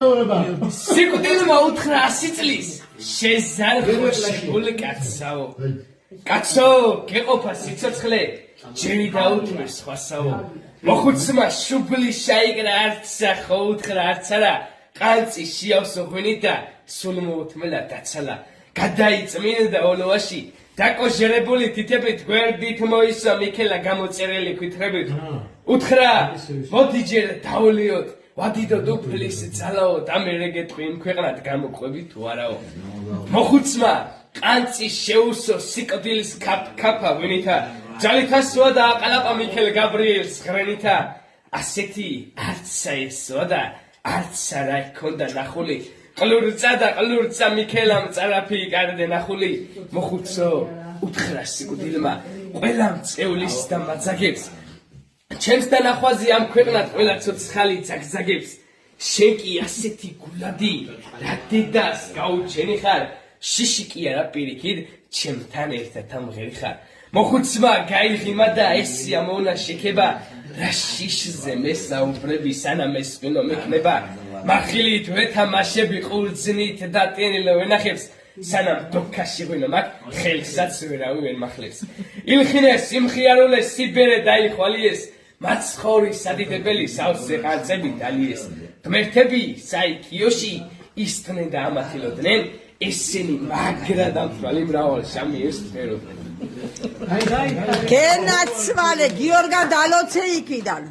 სიკვდილმა უთხრა 100 წლის შეზარხული კაცსაო კაცო გეყოფა სიცოცხლე ჯერი დაუთმეს სხვასაო მოხუცმა შუბლი შაიკრა არცსა ხო უთხრა არც არა ყანწი შეავსო ღვინით და სულ მოუთმელა დაცალა გადაიწმინდა ოლოვაში დაკოჟერებული თითებით გვერდით მოისვა მიქელა გამოწერელი ქვითრებით უთხრა მოდი ჯერ დავლიოთ ვადიდოდ უფლის ძალაო დამერე გეტყვი იმ ქვეყნად გამოყვები თუ არაო მოხუცმა ყანწი შეუსო სიკვდილის ქაფა ვინითა ძალითასოა და აყალაპა მიქელ გაბრიელს ღრენითა ასეთი არცსა ესოა და არცსა რა ჰქონდა ნახული ყლურცა მიქელამ წარაფი იკარდე ნახული მოხუცო უთხრა სიკვდილმა ყველა მწევლის და მაძაგებს ჩემს დანახვაზე ამ ქვეყნად ყველა ცოცხალი ძაგძაგებს შენ კი ასეთი გულადი რა დედას გაუჩენი ხარ შიში კი არა პირიქით ჩემთან ერთად ამღერი ხარ მოხუცმა გაიღიმა და ესია მოუნა შეკება რა შიშზე მესაუბრები სანამ ეს ღვინო მექნება მახილით ვეთამაშები ყურძნით და ტენილო ვენახებს სანამ დოქაში ღვინო მაგ ხელსაც ვერავი ვერ მახლებს ილხინეს იმხიარულეს სიბერე დაიხვალიეს მაცხოვრის სადიდებელი სავსე ყანწები დალიეს ღმერთები საიქიოში ისწნენ და ამათილოდნენ ესენი მაგრა დამთვალე მრავალ შამიერს ფეროდნენ გენაცვალე გიორგა დალოცე იქიდან